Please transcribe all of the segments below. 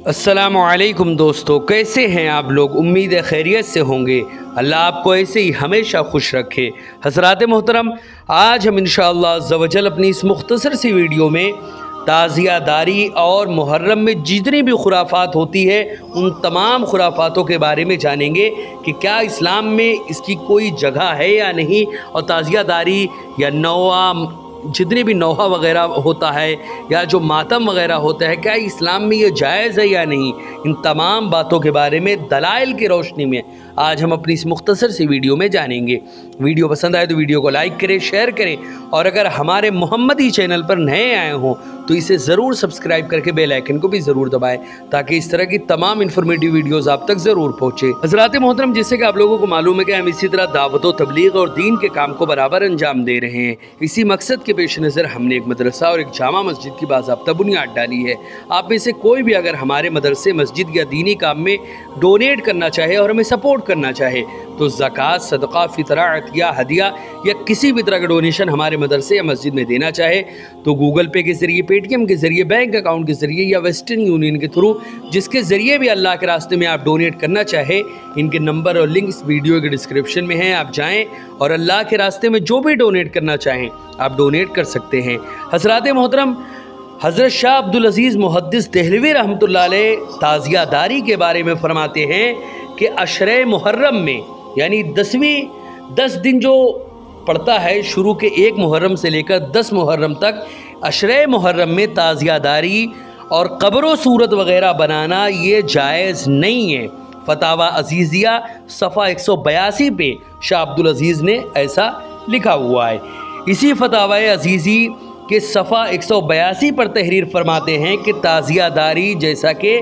अस्सलामु अलैकुम दोस्तों, कैसे हैं आप लोग। उम्मीद है खैरियत से होंगे। अल्लाह आपको ऐसे ही हमेशा खुश रखे। हज़रात मोहतरम, आज हम इंशाअल्लाह अज़्ज़ व जल अपनी इस मुख्तसर सी वीडियो में ताज़ियादारी और मुहर्रम में जितनी भी खुराफात होती है उन तमाम खुराफातों के बारे में जानेंगे कि क्या इस्लाम में इसकी कोई जगह है या नहीं, और ताज़ियादारी या नौआ जितनी भी नौहा वगैरह होता है या जो मातम वगैरह होता है, क्या इस्लाम में ये जायज़ है या नहीं। इन तमाम बातों के बारे में दलाइल की रोशनी में आज हम अपनी इस मुख्तसर सी वीडियो में जानेंगे। वीडियो पसंद आए तो वीडियो को लाइक करें, शेयर करें, और अगर हमारे मोहम्मदी चैनल पर नए आए हों तो इसे ज़रूर सब्सक्राइब करके बेल आइकन को भी ज़रूर दबाएं ताकि इस तरह की तमाम इन्फॉर्मेटिव वीडियोज़ आप तक ज़रूर पहुँचे। हज़रात मोहतरम, जिससे कि आप लोगों को मालूम है कि हम इसी तरह दावत व तबलीग और दीन के काम को बराबर अंजाम दे रहे हैं। इसी मकसद के पेश नज़र हमने एक मदरसा और एक जामा मस्जिद की बाज़ाब्ता बुनियाद डाली है। आप में से कोई भी अगर हमारे मदरसे, मस्जिद या दीनी काम में डोनेट करना चाहे और हमें सपोर्ट करना चाहे तो ज़कात, सदका, फितरा, अतिया, हदिया या किसी भी तरह का डोनेशन हमारे मदरसे या मस्जिद में देना चाहे तो गूगल पे के ज़रिए, पेटीएम के ज़रिए, बैंक अकाउंट के ज़रिए या वेस्टर्न यूनियन के थ्रू, जिसके ज़रिए भी अल्लाह के रास्ते में आप डोनेट करना चाहे, इनके नंबर और लिंक इस वीडियो के डिस्क्रिप्शन में हैं। आप जाएँ और अल्लाह के रास्ते में जो भी डोनेट करना चाहें आप डोनेट कर सकते हैं। हज़रात मोहतरम, हज़रत शाह अब्दुल अज़ीज़ मुहद्दिस देहलवी रहमतुल्लाह अलैह ताज़ियादारी के बारे में फरमाते हैं कि अशरे मुहर्रम में, यानी 10 दिन जो पड़ता है शुरू के 1 मुहर्रम से लेकर 10 मुहर्रम तक, अशरे मुहर्रम में ताज़ियादारी और कब्र सूरत वग़ैरह बनाना ये जायज़ नहीं है। फतावा अज़ीज़िया सफ़ा 182 पे शाह अब्दुल अज़ीज़ ने ऐसा लिखा हुआ है। इसी फतावा अज़ीज़ी के सफ़ा 182 पर तहरीर फरमाते हैं कि ताज़ियादारी जैसा कि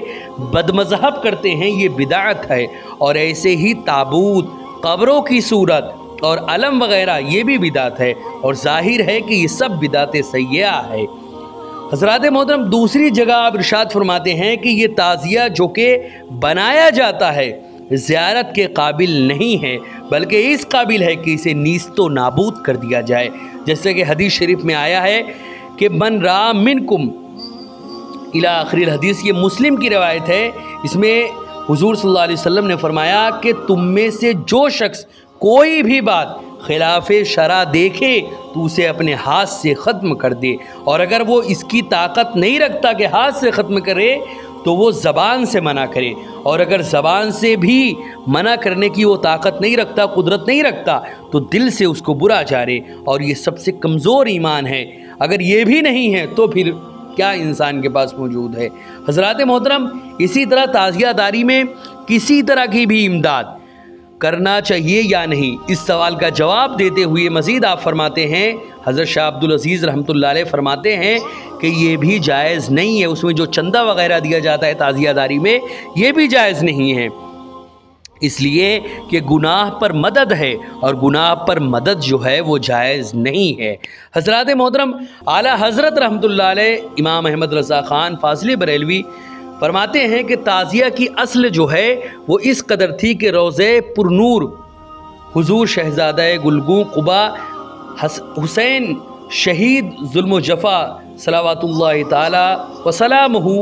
बदमज़हब करते हैं ये बिदाअत है, और ऐसे ही ताबूत, कब्रों की सूरत और अलम वग़ैरह ये भी बिदात है, और ज़ाहिर है कि ये सब बिदात सय्या है। हज़रात मोहतरम, दूसरी जगह आप इरशाद फरमाते हैं कि ये ताज़िया जो कि बनाया जाता है ज़ियारत के काबिल नहीं है, बल्कि इस काबिल है कि इसे नीस्तो नाबूद कर दिया जाए। जैसे कि हदीस शरीफ में आया है कि मन रा मिनकुम इला आखिरी हदीस, ये मुस्लिम की रवायत है। इसमें हुजूर सल्लल्लाहु अलैहि वसल्लम ने फरमाया कि तुम में से जो शख्स कोई भी बात खिलाफ़े शरा देखे तो उसे अपने हाथ से ख़त्म कर दे, और अगर वो इसकी ताकत नहीं रखता कि हाथ से ख़त्म करे तो वो ज़बान से मना करे, और अगर ज़बान से भी मना करने की वो ताकत नहीं रखता, कुदरत नहीं रखता, तो दिल से उसको बुरा जारे, और ये सबसे कमज़ोर ईमान है। अगर ये भी नहीं है तो फिर क्या इंसान के पास मौजूद है। हज़रात मोहतरम, इसी तरह ताज़ियादारी में किसी तरह की भी इमदाद करना चाहिए या नहीं, इस सवाल का जवाब देते हुए मज़ीद आप फरमाते हैं, हज़रत शाह अब्दुल अज़ीज़ रहमतुल्लाह अलैह फरमाते हैं कि ये भी जायज़ नहीं है। उसमें जो चंदा वग़ैरह दिया जाता है ताज़ियादारी में, ये भी जायज़ नहीं है, इसलिए कि गुनाह पर मदद है, और गुनाह पर मदद जो है वो जायज़ नहीं है। हज़रात मोहतरम, आला हज़रत रहमतुल्लाह अलैह इमाम अहमद रज़ा ख़ान फ़ाज़िल बरेलवी फरमाते हैं कि ताज़िया की असल जो है वो इस कदर थी कि रोज़े पुरनूर हुजूर शहज़ादा गुलगू कुबा हुसैन शहीद जुल्म जफ़ा सलावतुल्लाह ताला व सलामुहु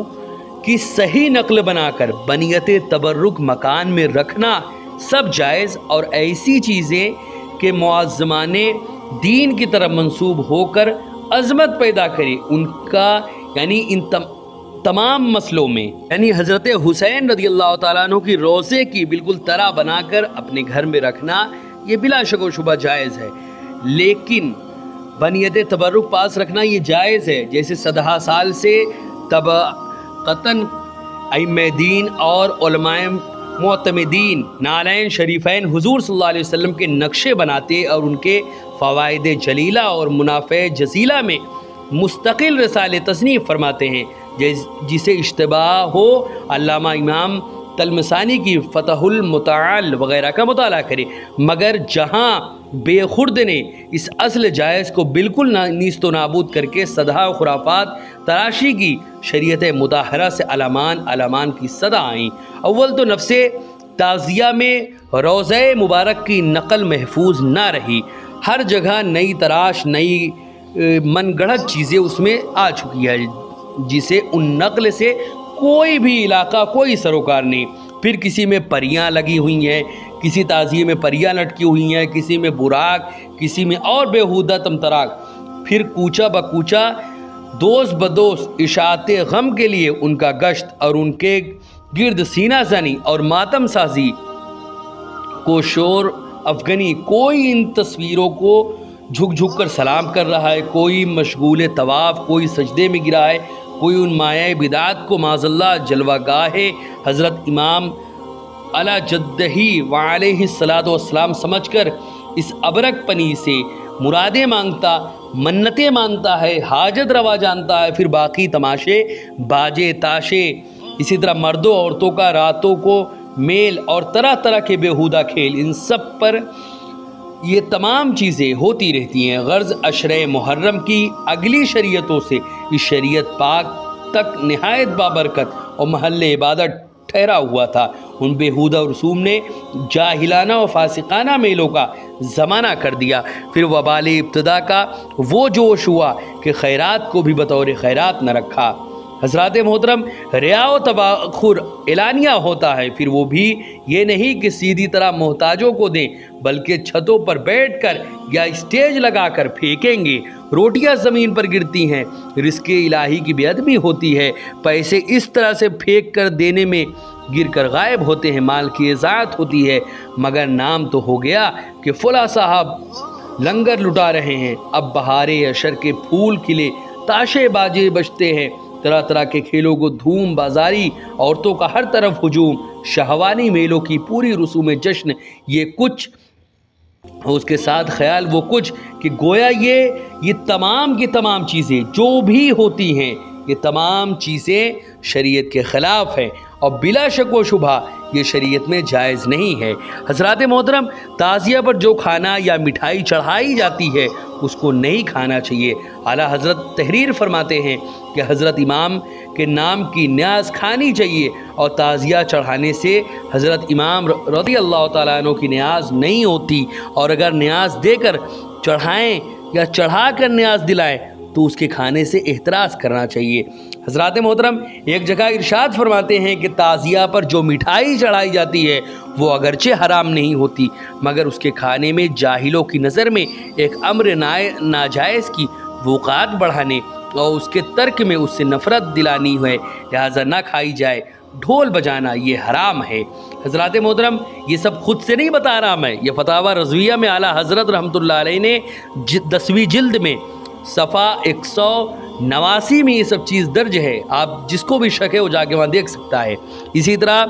की सही नकल बनाकर बनियत तबर्रुक मकान में रखना सब जायज़, और ऐसी चीज़ें के मुआज़्ज़माने दीन की तरफ मंसूब होकर अज़मत पैदा करे उनका, यानी इन तमाम मसलों में, यानी हज़रत हुसैन रज़ियल्लाहु ताला अन्हु की रोज़े की बिल्कुल तरह बनाकर अपने घर में रखना ये बिला शक व शुबा जायज़ है। लेकिन बनियत तबर्रुक पास रखना ये जायज़ है, जैसे सदहा साल से तब क़तन अइम्मे दीन और उलमाए मुअतमिदीन नालैन शरीफैन हुजूर सल्लल्लाहु अलैहि वसल्लम के नक्शे बनाते और उनके फ़वाइद जलीला और मुनाफ़े जसीला में मुस्तकिल रसाले तसनीफ़ फरमाते हैं, जिसे इश्तिबाह हो अल्लामा इमाम तलमसानी की फ़तहुल मुताल वग़ैरह का मुताला करे। मगर जहाँ बेखुर्द ने इस असल जायज़ को बिल्कुल नीस्तो नाबूद करके सदा खुराफात तराशी की शरीयत मुताहरा से अलामान की सदा आईं। अव्वल तो नफ्से ताज़िया में रोज़े मुबारक की नकल महफूज ना रही, हर जगह नई तराश, नई मन गढ़ंत चीज़ें उसमें आ चुकी है, जिसे उन नकल से कोई भी इलाका, कोई सरोकार नहीं। फिर किसी में परियां लगी हुई हैं, किसी ताज़िए में परियां लटकी हुई हैं, किसी में बुराक, किसी में और बेहुदा तमतराक। फिर कूचा बकूचा दोस्त बदोस्त इशाते गम के लिए उनका गश्त और उनके गिर्द सीना जनी और मातम साजी को शोर अफगनी। कोई इन तस्वीरों को झुक झुक कर सलाम कर रहा है, कोई मशगूल तवाफ़, कोई सजदे में गिरा है, कोई उन माया बिदात को माज़ल्ला जलवागाहे हज़रत इमाम अला जद्दही व अलैहिस्सलातु वस्सलाम समझकर इस अबरक पनी से मुरादें मांगता, मन्नतें मानता है, हाजत रवा जानता है। फिर बाकी तमाशे, बाजे, ताशे, इसी तरह मर्दों औरतों का रातों को मेल और तरह तरह के बेहुदा खेल, इन सब पर ये तमाम चीज़ें होती रहती हैं। गर्ज़ अशरे मुहर्रम की अगली शरीयतों से इस शरीयत पाक तक नहायत बाबरकत और महल इबादत ठहरा हुआ था। उन बेहुदा रसूम ने जाहिलाना और फासिकाना मेलों का ज़माना कर दिया। फिर वबाल इब्तदा का वो जोश हुआ कि खैरात को भी बतौर खैरात न रखा। हज़रात मोहतरम, रिया व तबाखुर एलानिया होता है, फिर वो भी ये नहीं कि सीधी तरह मोहताजों को दें, बल्कि छतों पर बैठकर या स्टेज लगाकर फेंकेंगे। रोटियां ज़मीन पर गिरती हैं, रिज़्क़ इलाही की बेअदबी होती है। पैसे इस तरह से फेंक कर देने में गिर कर गायब होते हैं, माल की इज़ाअत होती है, मगर नाम तो हो गया कि फ़ुला साहब लंगर लुटा रहे हैं। अब बहारे अशर के फूल खिले, ताशे बाजे बजते हैं, तरह तरह के खेलों को धूम बाजारी, औरतों का हर तरफ हुजूम, शहवानी मेलों की पूरी रसूम जश्न, ये कुछ उसके साथ ख्याल वो कुछ कि गोया ये तमाम की तमाम चीज़ें जो भी होती हैं, ये तमाम चीज़ें शरीयत के ख़िलाफ़ हैं और बिला शक व शुबा ये शरीयत में जायज़ नहीं है। हज़रात मोहतरम, ताज़िया पर जो खाना या मिठाई चढ़ाई जाती है उसको नहीं खाना चाहिए। आला हज़रत तहरीर फरमाते हैं कि हज़रत इमाम के नाम की न्याज खानी चाहिए और ताज़िया चढ़ाने से हज़रत इमाम रज़ी अल्लाह तआला अन्हु की न्याज नहीं होती, और अगर न्याज देकर चढ़ाएँ या चढ़ा कर न्याज दिलाएँ तो उसके खाने से एहतराज़ करना चाहिए। हज़रात मोहतरम, एक जगह इरशाद फरमाते हैं कि ताज़िया पर जो मिठाई चढ़ाई जाती है वो अगरचे हराम नहीं होती, मगर उसके खाने में जाहिलों की नज़र में एक अम्र नाजायज़ की वक़ात बढ़ाने और उसके तर्क में उससे नफ़रत दिलानी है, लिहाजा ना खाई जाए। ढोल बजाना ये हराम है। हज़रात मोहतरम, ये सब खुद से नहीं बता रहा मैं, ये फतावा रज़विया में आला हज़रत रहमतुल्लाह अलैह ने 10वीं जिल्द में सफ़ा 189 में ये सब चीज़ दर्ज है। आप जिसको भी शक है वो जाके वहाँ देख सकता है। इसी तरह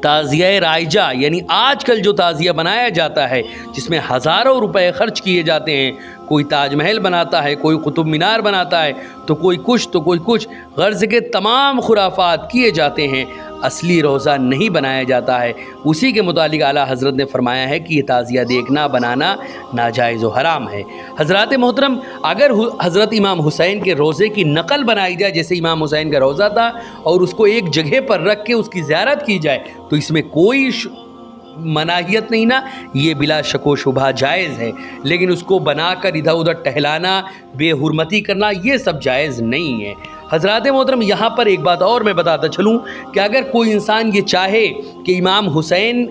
ताज़िया राइजा, यानी आजकल जो ताज़िया बनाया जाता है जिसमें हज़ारों रुपए खर्च किए जाते हैं, कोई ताजमहल बनाता है, कोई कुतुब मीनार बनाता है, तो कोई कुछ तो कोई कुछ, गर्ज़ के तमाम खुराफात किए जाते हैं, असली रोज़ा नहीं बनाया जाता है। उसी के मुतालिक आला हज़रत ने फरमाया है कि ये ताज़िया देखना बनाना नाजायज़ व हराम है। हज़रात मोहतरम, अगर हज़रत इमाम हुसैन के रोज़े की नकल बनाई जाए, जैसे इमाम हुसैन का रोज़ा था, और उसको एक जगह पर रख के उसकी ज़ियारत की जाए, तो इसमें कोई मनाहियत नहीं ना, ये बिला शक व शुबा जायज़ है। लेकिन उसको बनाकर इधर उधर टहलाना, बेहुरमती करना, ये सब जायज़ नहीं है। हज़रात मोहतरम, यहाँ पर एक बात और मैं बताता चलूँ कि अगर कोई इंसान ये चाहे कि इमाम हुसैन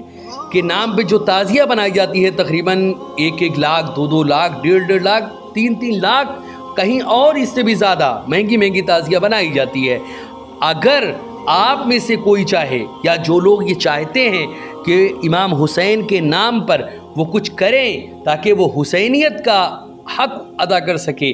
के नाम पे जो ताज़िया बनाई जाती है तकरीबन 1-1 लाख, 2-2 लाख, 1.5-1.5 लाख, 3-3 लाख, कहीं और इससे भी ज़्यादा महंगी ताज़िया बनाई जाती है, अगर आप में से कोई चाहे या जो लोग ये चाहते हैं कि इमाम हुसैन के नाम पर वो कुछ करें ताकि वो हुसैनियत का हक़ अदा कर सके,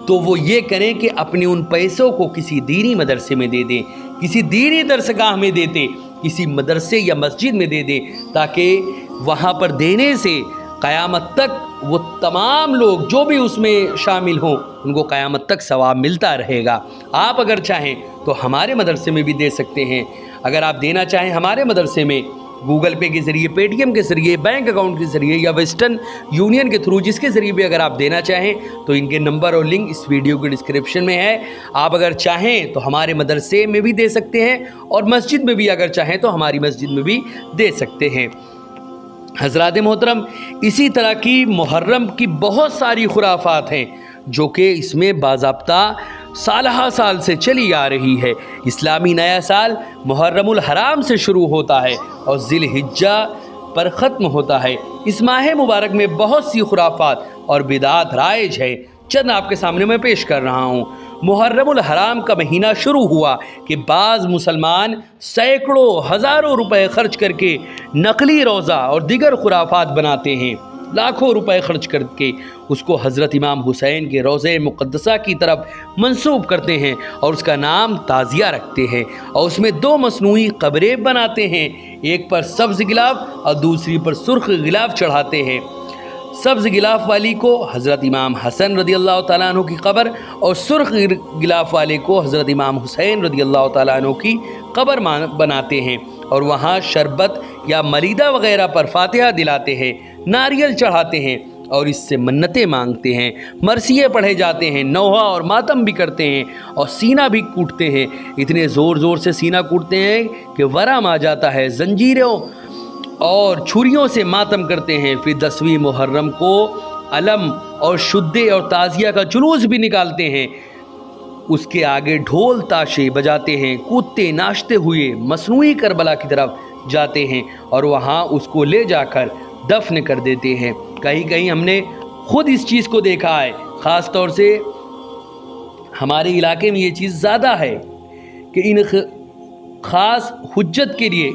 तो वो ये करें कि अपने उन पैसों को किसी दीनी मदरसे में दे दें, किसी दीनी दरसगाह में देते, किसी मदरसे या मस्जिद में दे दें, ताकि वहाँ पर देने से क़यामत तक वो तमाम लोग जो भी उसमें शामिल हों उनको क़यामत तक सवाब मिलता रहेगा। आप अगर चाहें तो हमारे मदरसे में भी दे सकते हैं। अगर आप देना चाहें हमारे मदरसे में गूगल पे के ज़रिए, पेटीएम के ज़रिए, बैंक अकाउंट के ज़रिए या वेस्टर्न यूनियन के थ्रू, जिसके ज़रिए भी अगर आप देना चाहें तो इनके नंबर और लिंक इस वीडियो के डिस्क्रिप्शन में है। आप अगर चाहें तो हमारे मदरसे में भी दे सकते हैं और मस्जिद में भी अगर चाहें तो हमारी मस्जिद में भी दे सकते हैं। हज़रात मोहतरम, इसी तरह की मुहर्रम की बहुत सारी खुराफात हैं जो कि इसमें बाज़ाब्ता सालहा साल से चली आ रही है। इस्लामी नया साल मुहर्रम उल हराम से शुरू होता है और ज़िल हिज्जा पर ख़त्म होता है। इस माह मुबारक में बहुत सी खुराफात और बिदात राइज है। चंद आपके सामने मैं पेश कर रहा हूँ। मुहर्रम उल हराम का महीना शुरू हुआ कि बाज़ मुसलमान सैकड़ों हज़ारों रुपए खर्च करके नकली रोज़ा और दिगर खुराफात बनाते हैं। लाखों रुपए खर्च करके उसको हज़रत इमाम हुसैन के रोज़े मुक़द्दसा की तरफ मंसूब करते हैं और उसका नाम ताज़िया रखते हैं और उसमें दो मसनूई कब्रें बनाते हैं, एक पर सब्ज़ गिलाफ और दूसरी पर सुर्ख गिलाफ चढ़ाते हैं। सब्ज़ गिलाफ वाली को हज़रत इमाम हसन रदी अल्लाह तआला अन्हु की कब्र और सुर्ख गिलाफ वाले को हज़रत इमाम हुसैन रदी अल्लाह तआला अन्हु की कब्र बनाते हैं और वहाँ शरबत या मलीदा वग़ैरह पर फातिहा दिलाते हैं, नारियल चढ़ाते हैं और इससे मन्नतें मांगते हैं। मरसिए पढ़े जाते हैं, नौहा और मातम भी करते हैं और सीना भी कूटते हैं। इतने ज़ोर ज़ोर से सीना कूटते हैं कि वरम आ जाता है। जंजीरों और छुरियों से मातम करते हैं। फिर 10वीं मुहर्रम को अलम और शुद्धे और ताज़िया का जुलूस भी निकालते हैं। उसके आगे ढोल ताशे बजाते हैं, कूदते नाचते हुए मसनूई करबला की तरफ जाते हैं और वहाँ उसको ले जाकर दफन कर देते हैं। कहीं कहीं हमने खुद इस चीज़ को देखा है, ख़ास तौर से हमारे इलाके में ये चीज़ ज़्यादा है कि इन ख़ास हुज्जत के लिए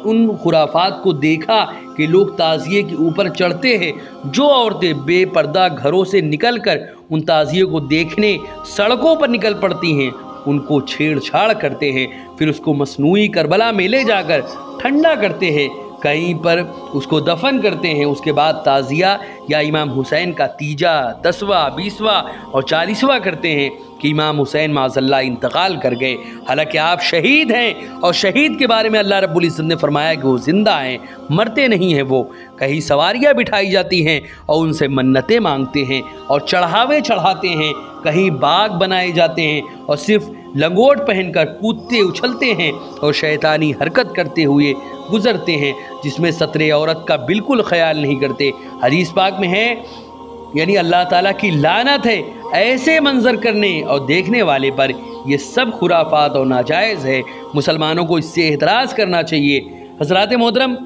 उन खुराफात को देखा कि लोग ताज़िए के ऊपर चढ़ते हैं। जो औरतें बेपर्दा घरों से निकलकर उन ताज़िए को देखने सड़कों पर निकल पड़ती हैं, उनको छेड़छाड़ करते हैं, फिर उसको मसनूई करबला में ले जाकर ठंडा करते हैं, कहीं पर उसको दफन करते हैं। उसके बाद ताज़िया या इमाम हुसैन का तीजा, 10वां, 20वां और 40वां करते हैं कि इमाम हुसैन माज़अल्लाह इंतकाल कर गए। हालांकि आप शहीद हैं और शहीद के बारे में अल्लाह रब्बुल इज़्ज़त ने फरमाया कि वो ज़िंदा हैं, मरते नहीं हैं। वो कहीं सवारियाँ बिठाई जाती हैं और उनसे मन्नतें मांगते हैं और चढ़ावे चढ़ाते हैं, कहीं बाग बनाए जाते हैं और सिर्फ लंगोट पहनकर कूदते उछलते हैं और शैतानी हरकत करते हुए गुज़रते हैं, जिसमें सतरे औरत का बिल्कुल ख्याल नहीं करते। हदीस पाक में है, यानी अल्लाह ताला की लानत है ऐसे मंजर करने और देखने वाले पर। ये सब खुराफात और नाजायज़ है। मुसलमानों को इससे एहतराज़ करना चाहिए। हज़रात मोहतरम,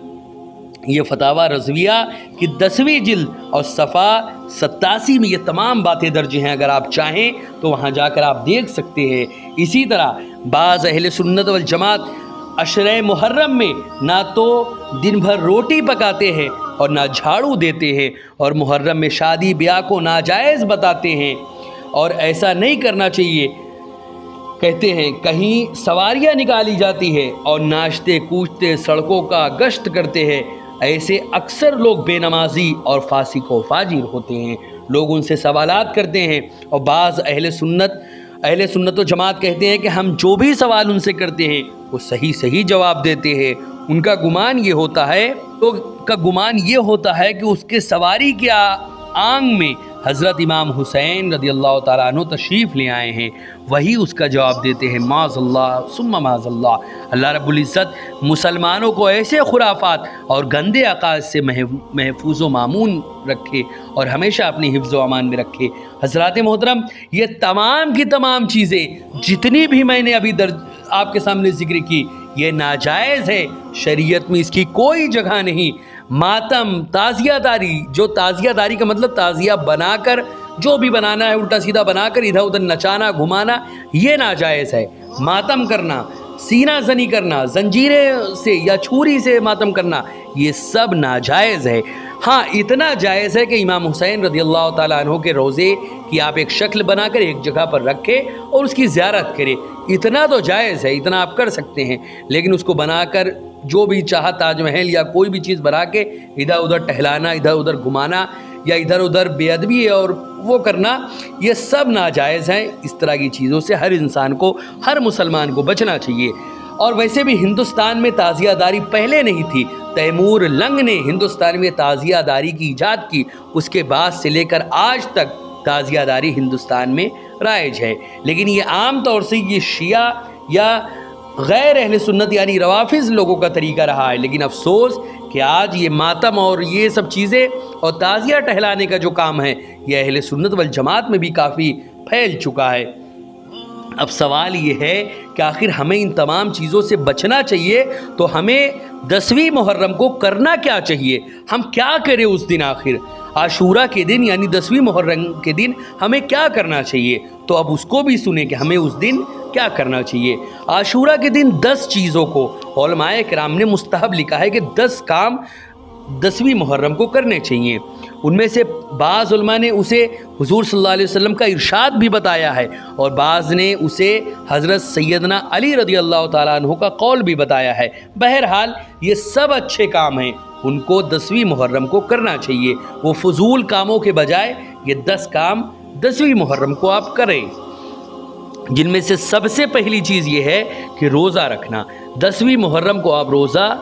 ये फतावा रज़विया की 10वीं जिल्द और सफ़ा 87 में ये तमाम बातें दर्ज हैं। अगर आप चाहें तो वहाँ जाकर आप देख सकते हैं। इसी तरह बाज़ अहले सुन्नत वल जमात अशरे मुहर्रम में ना तो दिन भर रोटी पकाते हैं और ना झाड़ू देते हैं और मुहर्रम में शादी ब्याह को नाजायज़ बताते हैं और ऐसा नहीं करना चाहिए। कहते हैं कहीं सवारियां निकाली जाती है और नाचते कूदते सड़कों का गश्त करते हैं। ऐसे अक्सर लोग बेनमाजी और फासिक व फाजिर होते हैं। लोग उनसे सवालात करते हैं और बाज़ अहले सुन्नत व जमात कहते हैं कि हम जो भी सवाल उनसे करते हैं वो सही जवाब देते हैं। उनका गुमान ये होता है कि उसके सवारी के आंग में हज़रत इमाम हुसैन रदी अल्लाह तआला अन्हु तशरीफ़ ले आए हैं, वही उसका जवाब देते हैं। माज़अल्लाह सुम्मा माज़अल्लाह। अल्लाह रब्बुल इज़्ज़त मुसलमानों को ऐसे खुराफात और गंदे अक़ाइद से महफूज़ व मामून रखे और हमेशा अपनी हिफ्ज़ व अमान में रखे। हज़रात मोहतरम, ये तमाम की तमाम चीज़ें जितनी भी मैंने अभी आपके सामने ज़िक्र की, ये नाजायज़ है। शरीयत में इसकी कोई जगह नहीं। मातम, ताज़ियादारी, जो ताज़ियादारी का मतलब ताज़िया बनाकर जो भी बनाना है उल्टा सीधा बनाकर इधर उधर नचाना घुमाना, ये नाजायज़ है। मातम करना, सीना जनी करना, जंजीरे से या छुरी से मातम करना, ये सब नाजायज़ है। हाँ, इतना जायज़ है कि इमाम हुसैन रज़ी अल्लाह ताला अन्हु के रोज़े की आप एक शक्ल बनाकर एक जगह पर रखें और उसकी ज़ियारत करें। इतना तो जायज़ है, इतना आप कर सकते हैं। लेकिन उसको बनाकर जो भी चाहा ताजमहल या कोई भी चीज़ बना के इधर उधर टहलाना, इधर उधर घुमाना या इधर उधर बेअदबी और वो करना, ये सब नाजायज़ हैं। इस तरह की चीज़ों से हर इंसान को, हर मुसलमान को बचना चाहिए। और वैसे भी हिंदुस्तान में ताज़ियादारी पहले नहीं थी। तैमूर लंग ने हिंदुस्तान में ताज़ियादारी की ईजाद की, उसके बाद से लेकर आज तक ताज़ियादारी हिंदुस्तान में राइज है। लेकिन ये आम तौर से ये शिया या गैर अहले सुन्नत यानी रवाफिज़ लोगों का तरीका रहा है। लेकिन अफसोस कि आज ये मातम और ये सब चीज़ें और ताज़िया टहलाने का जो काम है, ये अहले सुन्नत वल जमात में भी काफ़ी फैल चुका है। اب سوال یہ ہے کہ آخر ہمیں ان تمام چیزوں سے بچنا چاہیے تو ہمیں 10ویں محرم کو کرنا کیا چاہیے، ہم کیا کریں اس دن؟ آخر عاشورہ کے دن یعنی 10ویں محرم کے دن ہمیں کیا کرنا چاہیے؟ تو اب اس کو بھی سنیں کہ ہمیں اس دن کیا کرنا چاہیے۔ عاشورہ کے دن 10 چیزوں کو علماء کرام نے مستحب لکھا ہے کہ 10 کام 10ویں محرم کو کرنے چاہیے۔ ان میں سے بعض علماء نے اسے حضور صلی اللہ علیہ وسلم کا ارشاد بھی بتایا ہے، اور بعض نے اسے حضرت سیدنا علی رضی اللہ تعالیٰ عنہ کا قول بھی بتایا ہے۔ بہرحال یہ سب اچھے کام ہیں، ان کو 10ویں محرم کو کرنا چاہیے۔ وہ فضول کاموں کے بجائے یہ 10 کام 10ویں محرم کو آپ کریں، جن میں سے سب سے پہلی چیز یہ ہے کہ روزہ رکھنا۔ 10ویں محرم کو آپ روزہ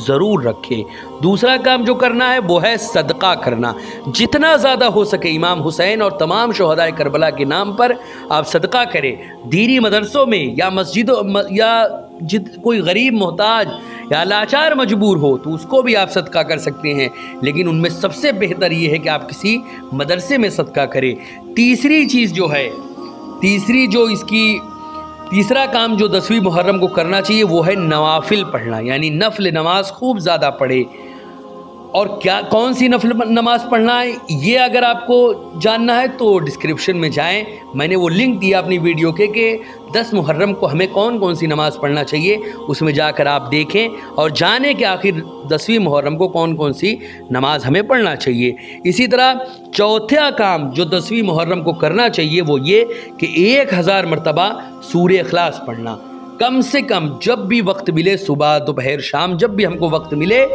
ضرور رکھیں۔ دوسرا کام جو کرنا ہے وہ ہے صدقہ کرنا، جتنا زیادہ ہو سکے امام حسین اور تمام شہدائے کربلا کے نام پر آپ صدقہ کریں۔ دینی مدرسوں میں یا مسجدوں یا کوئی غریب محتاج یا لاچار مجبور ہو تو اس کو بھی آپ صدقہ کر سکتے ہیں، لیکن ان میں سب سے بہتر یہ ہے کہ آپ کسی مدرسے میں صدقہ کریں۔ تیسرا کام جو 10ویں محرم کو کرنا چاہیے وہ ہے نوافل پڑھنا، یعنی نفل نماز خوب زیادہ پڑھے۔ اور کون سی نفل نماز پڑھنا ہے یہ اگر آپ کو جاننا ہے تو ڈسکرپشن میں جائیں، میں نے وہ لنک دیا اپنی ویڈیو کے کہ 10 محرم کو ہمیں کون کون سی نماز پڑھنا چاہیے، اس میں جا کر آپ دیکھیں اور جانیں کہ آخر 10ویں محرم کو کون کون سی نماز ہمیں پڑھنا چاہیے۔ اسی طرح چوتھا کام جو 10ویں محرم کو کرنا چاہیے وہ یہ کہ 1000 مرتبہ سورہ اخلاص پڑھنا، کم سے کم جب بھی وقت ملے، صبح دوپہر شام جب بھی ہم کو وقت ملے،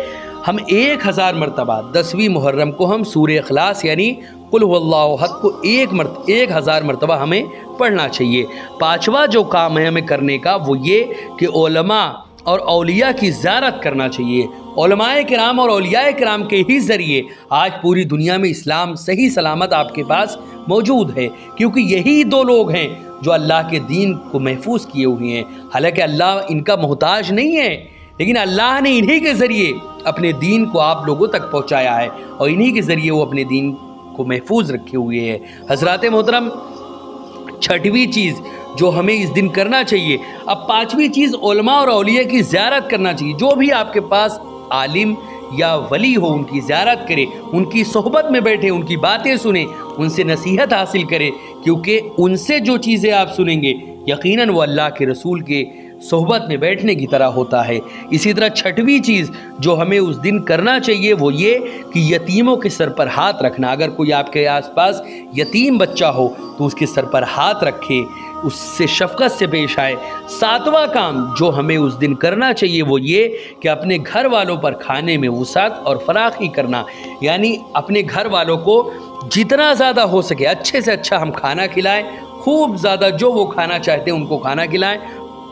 ہم 1000 مرتبہ 10ویں محرم کو ہم سورہ اخلاص یعنی قل هو اللہ احد کو 1000 مرتبہ ہمیں پڑھنا چاہیے۔ پانچواں جو کام ہے ہمیں کرنے کا وہ یہ کہ علماء اور اولیاء کی زیارت کرنا چاہیے۔ علماء کرام اور اولیاء کرام کے ہی ذریعے آج پوری دنیا میں اسلام صحیح سلامت آپ کے پاس موجود ہے، کیونکہ یہی 2 لوگ ہیں جو اللہ کے دین کو محفوظ کیے ہوئے ہیں۔ حالانکہ اللہ ان کا محتاج نہیں ہے، لیکن اللہ نے انہی کے ذریعے اپنے دین کو آپ لوگوں تک پہنچایا ہے، اور انہی کے ذریعے وہ اپنے دین کو محفوظ رکھے ہوئے ہیں۔ حضرات محترم، چھٹویں چیز جو ہمیں اس دن کرنا چاہیے، اب پانچویں چیز علماء اور اولیاء کی زیارت کرنا چاہیے۔ جو بھی آپ کے پاس عالم یا ولی ہو ان کی زیارت کریں، ان کی صحبت میں بیٹھیں، ان کی باتیں سنیں، ان سے نصیحت حاصل کریں، کیونکہ ان سے جو چیزیں آپ سنیں گے یقیناً وہ اللہ کے رسول کے صحبت میں بیٹھنے کی طرح ہوتا ہے۔ اسی طرح چھٹویں چیز جو ہمیں اس دن کرنا چاہیے وہ یہ کہ یتیموں کے سر پر ہاتھ رکھنا۔ اگر کوئی آپ کے آس پاس یتیم بچہ ہو تو اس کے سر پر ہاتھ رکھے، اس سے شفقت سے پیش آئے۔ ساتواں کام جو ہمیں اس دن کرنا چاہیے وہ یہ کہ اپنے گھر والوں پر کھانے میں وسعت اور فراخی کرنا، یعنی اپنے گھر والوں کو جتنا زیادہ ہو سکے اچھے سے اچھا ہم کھانا کھلائیں، خوب زیادہ جو وہ کھانا چاہتے ہیں ان کو کھانا کھلائیں،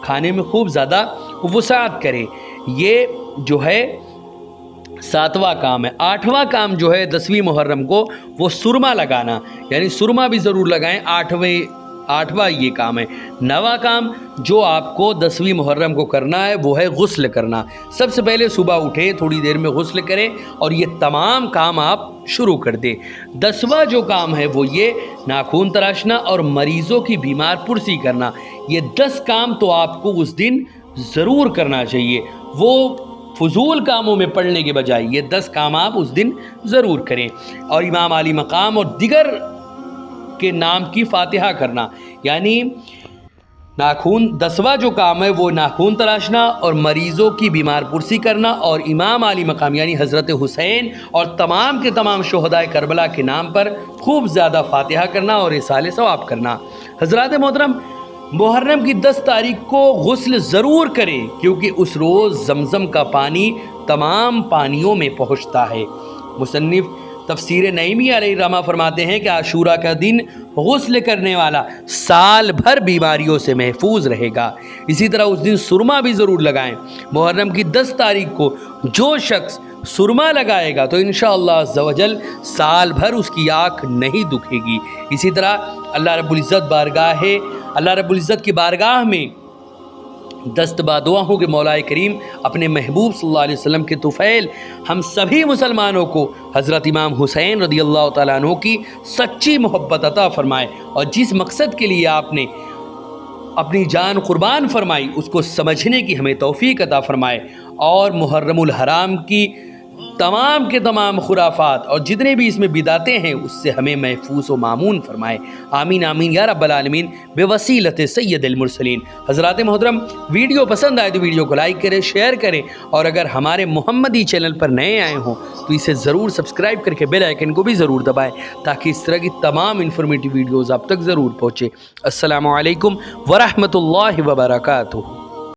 کھانے میں خوب زیادہ وسعت کریں۔ یہ جو ہے 7واں کام ہے۔ 8واں کام جو ہے 10ویں محرم کو وہ سرما لگانا، یعنی سرما بھی ضرور لگائیں۔ 8واں یہ کام ہے۔ 9واں کام جو آپ کو 10ویں محرم کو کرنا ہے وہ ہے غسل کرنا۔ سب سے پہلے صبح اٹھیں، تھوڑی دیر میں غسل کریں اور یہ تمام کام آپ شروع کر دیں۔ 10واں جو کام ہے وہ یہ ناخون تراشنا اور مریضوں کی بیمار پرسی کرنا۔ یہ 10 کام تو آپ کو اس دن ضرور کرنا چاہیے، وہ فضول کاموں میں پڑنے کے بجائے یہ 10 کام آپ اس دن ضرور کریں۔ اور امام علی مقام اور دیگر کے نام کی فاتحہ کرنا، یعنی 10واں جو کام ہے وہ ناخون تراشنا اور مریضوں کی بیمار پرسی کرنا، اور امام علی مقام یعنی حضرت حسین اور تمام کے تمام شہدائے کربلا کے نام پر خوب زیادہ فاتحہ کرنا اور اصالہ ثواب کرنا۔ حضرات محترم، محرم کی 10 تاریخ کو غسل ضرور کریں، کیونکہ اس روز زمزم کا پانی تمام پانیوں میں پہنچتا ہے۔ مصنف تفسیر نعیمی علیہ الرحمہ فرماتے ہیں کہ عاشورہ کا دن غسل کرنے والا سال بھر بیماریوں سے محفوظ رہے گا۔ اسی طرح اس دن سرما بھی ضرور لگائیں۔ محرم کی 10 تاریخ کو جو شخص سرما لگائے گا تو انشاءاللہ عز و جل سال بھر اس کی آنکھ نہیں دکھے گی۔ اسی طرح اللہ رب العزت کی بارگاہ میں دست بادعاؤں کے مولا کریم اپنے محبوب صلی اللہ علیہ وسلم کے طفیل ہم سبھی مسلمانوں کو حضرت امام حسین رضی اللہ تعالیٰ عنہ کی سچی محبت عطا فرمائے، اور جس مقصد کے لیے آپ نے اپنی جان قربان فرمائی اس کو سمجھنے کی ہمیں توفیق عطا فرمائے، اور محرم الحرام کی تمام کے تمام خرافات اور جتنے بھی اس میں بدعتیں ہیں اس سے ہمیں محفوظ و مامون فرمائے۔ آمین آمین یا رب العالمین بوسیلت سید المرسلین۔ حضرات محترم، ویڈیو پسند آئے تو ویڈیو کو لائک کریں، شیئر کریں، اور اگر ہمارے محمدی چینل پر نئے آئے ہوں تو اسے ضرور سبسکرائب کر کے بیل آئیکن کو بھی ضرور دبائیں تاکہ اس طرح کی تمام انفارمیٹیو ویڈیوز آپ تک ضرور پہنچے۔ السلام علیکم ورحمۃ اللہ وبرکاتہ۔